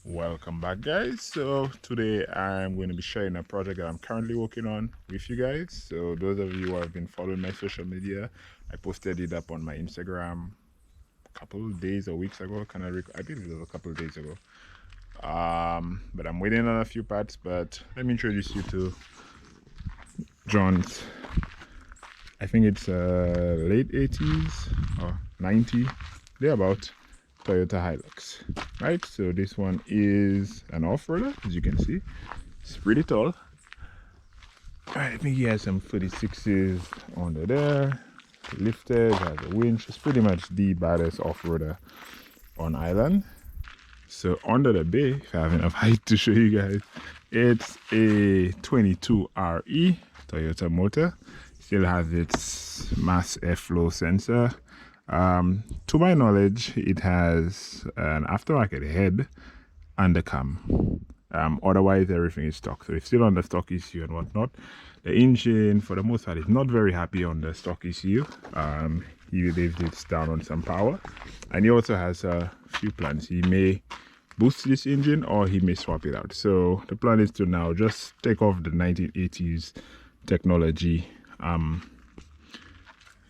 Welcome back, guys. So today I'm going to be sharing a project that I'm currently working on with you guys. So those of you who have been following my social media, I posted it up on my Instagram a couple of days or weeks ago. I believe it was a couple of days ago. But I'm waiting on a few parts. But let me introduce you to John's. I think it's late 80s or 90, thereabout. Toyota Hilux, right? So this one is an off-roader, as you can see. It's pretty tall. I think he has some 36s under there, lifted, has a winch. It's pretty much the baddest off-roader on island. So under the bay, if I have enough height to show you guys, it's a 22RE Toyota motor. Still has its mass airflow sensor. To my knowledge, it has an aftermarket head and a cam. Otherwise, everything is stock. So it's still on the stock ECU and whatnot. The engine, for the most part, is not very happy on the stock ECU. He believes it's down on some power. And he also has a few plans. He may boost this engine or he may swap it out. So the plan is to now just take off the 1980s technology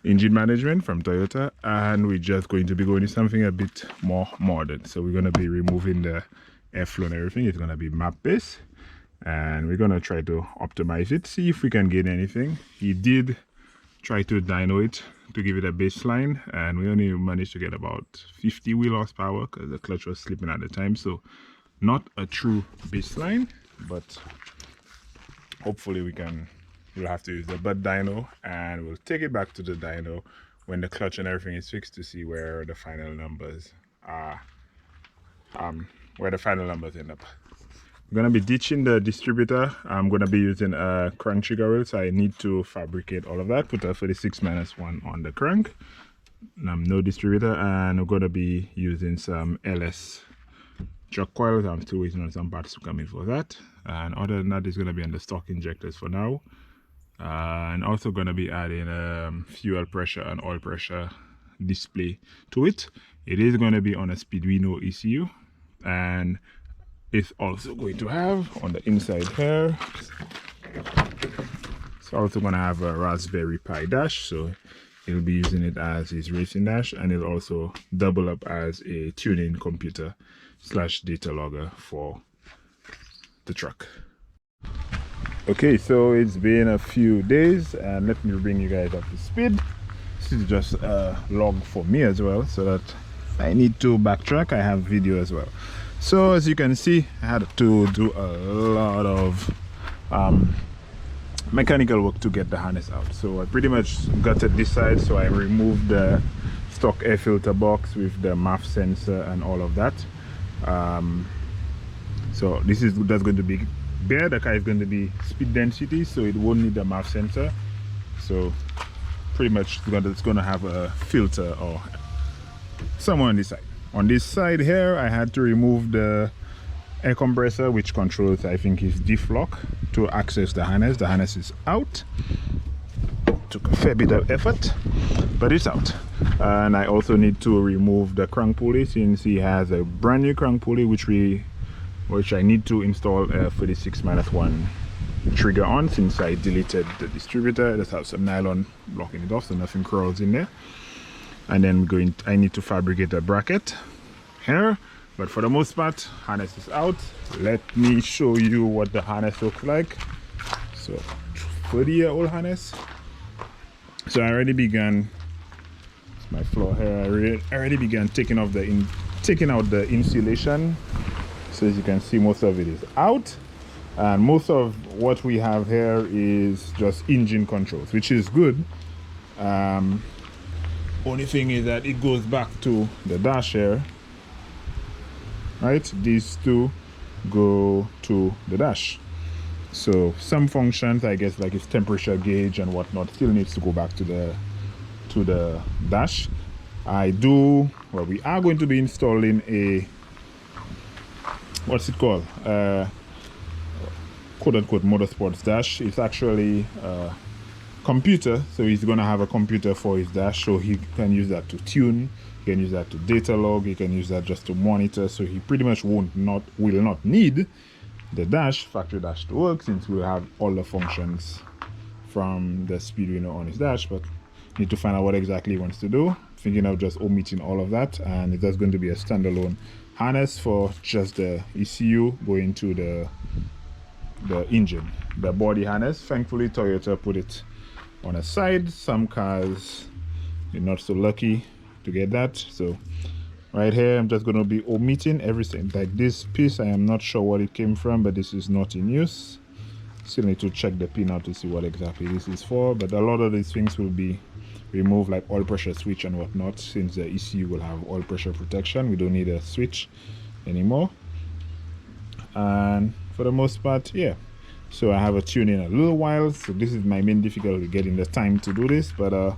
engine management from Toyota, and we're just going to be going to something a bit more modern. So we're going to be removing the airflow and everything. It's going to be map based, and we're going to try to optimize it, see if we can gain anything. He did try to dyno it to give it a baseline, and we only managed to get about 50 wheel horsepower because the clutch was slipping at the time. So not a true baseline, but hopefully we'll have to use the bud dyno, and we'll take it back to the dyno when the clutch and everything is fixed to see where the final numbers are, where the final numbers end up. I'm gonna be ditching the distributor. I'm gonna be using a crank trigger wheel, so I need to fabricate all of that. Put a 36-1 on the crank. No distributor, and I'm gonna be using some LS chuck coils. I'm still waiting on some parts to come in for that. And other than that, it's gonna be on the stock injectors for now. And also going to be adding fuel pressure and oil pressure display to it. It is going to be on a speeduino ECU, and it's also going to have on the inside here, it's also going to have a Raspberry Pi dash, so he'll be using it as his racing dash, and it'll also double up as a tuning computer / data logger for the truck. Okay, so it's been a few days, and let me bring you guys up to speed. This is just a log for me as well, so that I need to backtrack. I have video as well. So as you can see, I had to do a lot of mechanical work to get the harness out. So I pretty much gutted this side, so I removed the stock air filter box with the MAF sensor and all of that. So that's going to be bare. The car is going to be speed density, so it won't need a MAF sensor. So pretty much it's going to have a filter or somewhere on this side. On this side here, I had to remove the air compressor, which controls, I think, his diff lock to access the harness. The harness is out. Took a fair bit of effort, but it's out. And I also need to remove the crank pulley, since he has a brand new crank pulley which I need to install a 36-1 trigger on, since I deleted the distributor. Just have some nylon blocking it off so nothing crawls in there. And then I need to fabricate a bracket here, but for the most part, harness is out. Let me show you what the harness looks like. So 30-year-old harness. So I already began, it's my floor here, I already began taking out the insulation. So as you can see, most of it is out, and most of what we have here is just engine controls, which is good. Only thing is that it goes back to the dash here, right? These two go to the dash. So some functions, I guess, like its temperature gauge and whatnot, still needs to go back to the dash. We are going to be installing a, what's it called, quote-unquote motorsports dash. It's actually a computer, so he's gonna have a computer for his dash, so he can use that to tune, he can use that to data log, he can use that just to monitor. So he pretty much will not need the dash, factory dash, to work, since we'll have all the functions from the speeduino on his dash. But need to find out what exactly he wants to do. Thinking of just omitting all of that, and it's just going to be a standalone harness for just the ECU going to the engine, the body harness. Thankfully Toyota put it on a side. Some cars you're not so lucky to get that. So right here I'm just going to be omitting everything. Like this piece, I am not sure what it came from, but this is not in use. Still need to check the pin out to see what exactly this is for, but a lot of these things will be removed, like oil pressure switch and whatnot, since the ECU will have oil pressure protection. We don't need a switch anymore. And for the most part, yeah, so I have a tune in a little while, so this is my main difficulty, getting the time to do this. But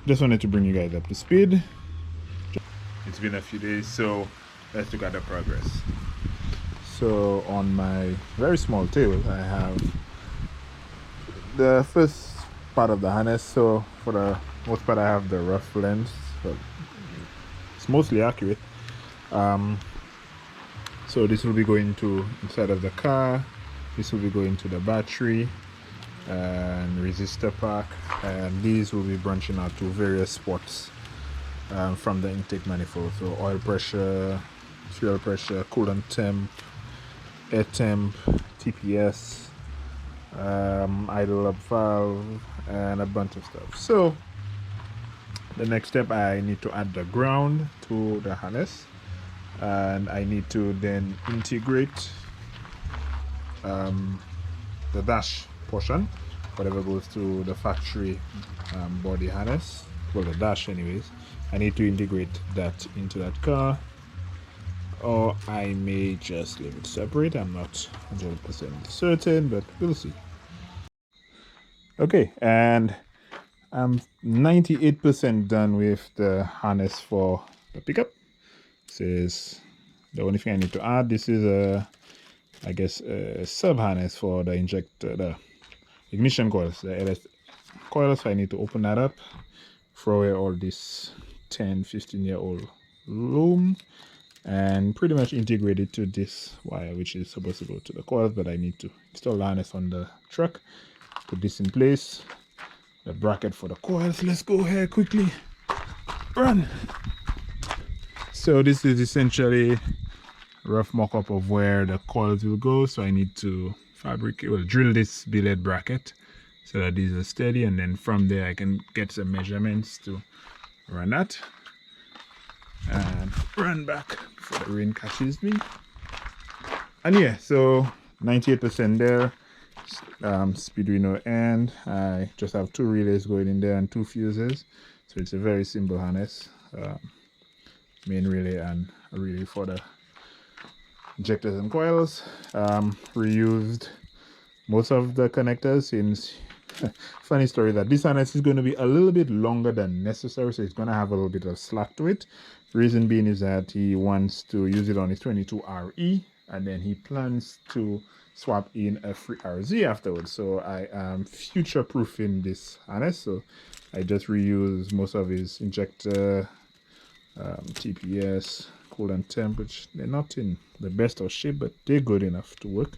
just wanted to bring you guys up to speed. It's been a few days, so let's look at the progress. So on my very small tail, I have the first part of the harness. So for the most part I have the rough length, but it's mostly accurate. So this will be going to inside of the car, this will be going to the battery and resistor pack, and these will be branching out to various spots from the intake manifold. So oil pressure, fuel pressure, coolant temp, air temp, TPS, idle up valve, and a bunch of stuff. So the next step, I need to add the ground to the harness, and I need to then integrate the dash portion, whatever goes to the factory body harness, well, the dash anyways. I need to integrate that into that car, or I may just leave it separate. I'm not 100% certain, but we'll see. Okay, and I'm 98% done with the harness for the pickup. This is the only thing I need to add. This is I guess a sub harness for the injector, the ignition coils, the LS coils. So I need to open that up, throw away all this 10-15-year-old loom, and pretty much integrate it to this wire, which is supposed to go to the coils. But I need to install the harness on the truck, put this in place, the bracket for the coils. Let's go here quickly, run. So this is essentially rough mock-up of where the coils will go. So I need to fabricate, well, drill this billet bracket so that these are steady, and then from there I can get some measurements to run that and run back before the rain catches me. And yeah, so 98% there. Speeduino end. I just have 2 relays going in there and 2 fuses, so it's a very simple harness. Main relay and a relay for the injectors and coils. Reused most of the connectors, since funny story that this harness is going to be a little bit longer than necessary, so it's going to have a little bit of slack to it. Reason being is that he wants to use it on his 22RE, and then he plans to swap in a free RZ afterwards. So I am future proofing this harness, so I just reuse most of his injector, TPS, coolant temp, which they're not in the best of shape, but they're good enough to work,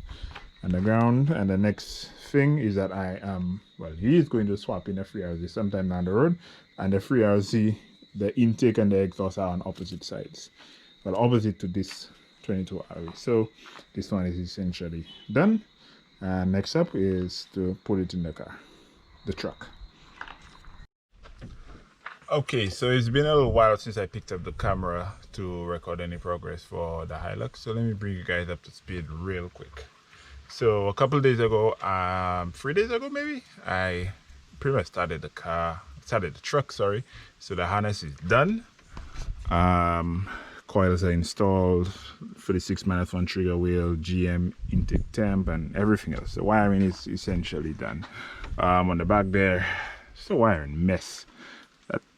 and the ground. And the next thing is that I am, well, he is going to swap in a free RZ sometime down the road, and the free RZ, the intake and the exhaust are on opposite sides, well, opposite to this 22RE. So this one is essentially done, and next up is to put it in the car, the truck. Okay, so it's been a little while since I picked up the camera to record any progress for the Hilux, so let me bring you guys up to speed real quick. So a couple of days ago, 3 days ago maybe, I pretty much started the truck, sorry. So the harness is done, coils are installed, 36-1 trigger wheel, GM intake temp, and everything else. The wiring is essentially done. On the back there, it's a wiring mess.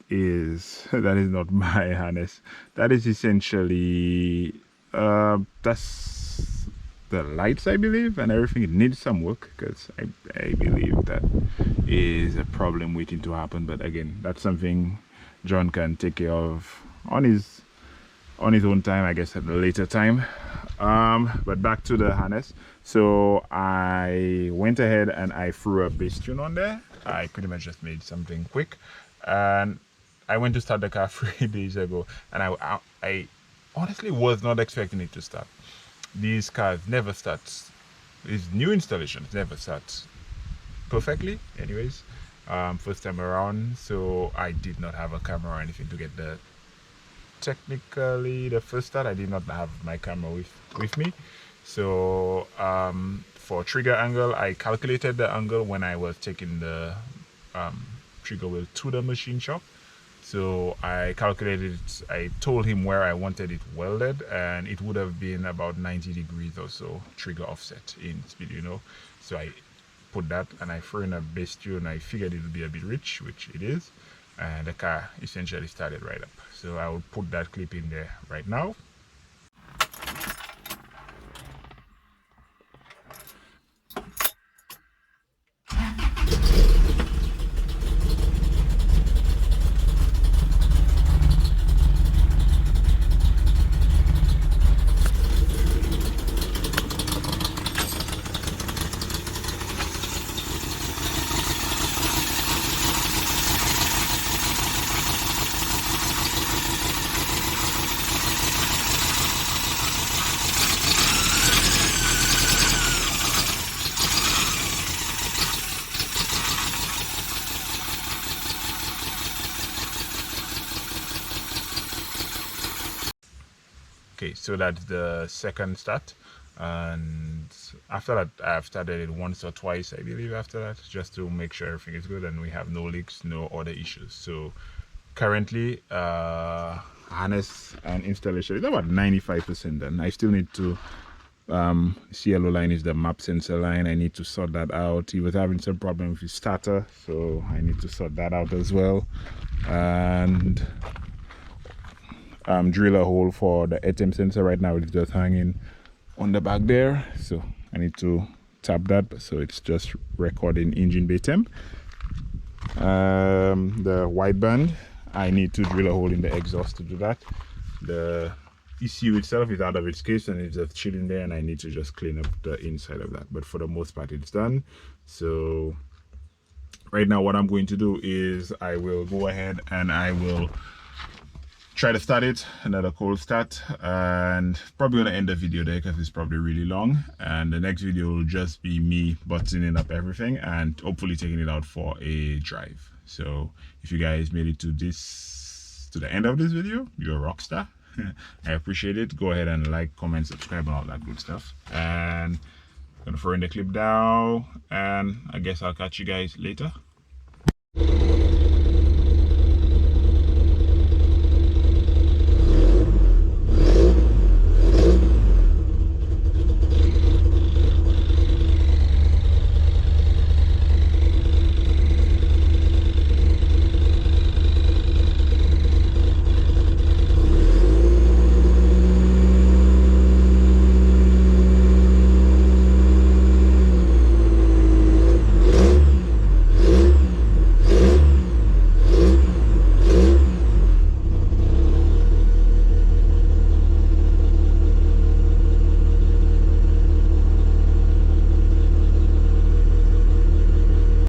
That is not my harness. That is essentially that's the lights, I believe, and everything. It needs some work because I believe that is a problem waiting to happen. But again, that's something John can take care of on his own time, I guess, at a later time. But back to the harness. So I went ahead and I threw a base tune on there. I pretty much just made something quick, and I went to start the car 3 days ago, and I honestly was not expecting it to start. These cars never start. These new installations never start perfectly anyways, first time around. So I did not have a camera or anything to get the technically the first start. I did not have my camera with me. So for trigger angle, I calculated the angle when I was taking the trigger wheel to the machine shop. So I calculated it, I told him where I wanted it welded, and it would have been about 90 degrees or so trigger offset in speeduino. So I put that and I threw in a base tune. I figured it would be a bit rich, which it is, and the car essentially started right up. So I will put that clip in there right now. Okay, so that's the second start, and after that I've started it once or twice, I believe, after that, just to make sure everything is good and we have no leaks, no other issues. So currently harness and installation is about 95% done. I still need to yellow line is the map sensor line. I need to sort that out. He was having some problem with his starter, so I need to sort that out as well. And drill a hole for the ATEM sensor. Right now it's just hanging on the back there, so I need to tap that so it's just recording engine bay temp. The wideband, I need to drill a hole in the exhaust to do that. The ECU itself is out of its case and it's just chilling there, and I need to just clean up the inside of that, but for the most part it's done. So right now what I'm going to do is I will go ahead and I will try to start it, another cold start, and probably gonna end the video there because it's probably really long, and the next video will just be me buttoning up everything and hopefully taking it out for a drive. So if you guys made it to the end of this video, you're a rock star. I appreciate it. Go ahead and like, comment, subscribe, and all that good stuff, and I'm gonna throw in the clip down, and I guess I'll catch you guys later.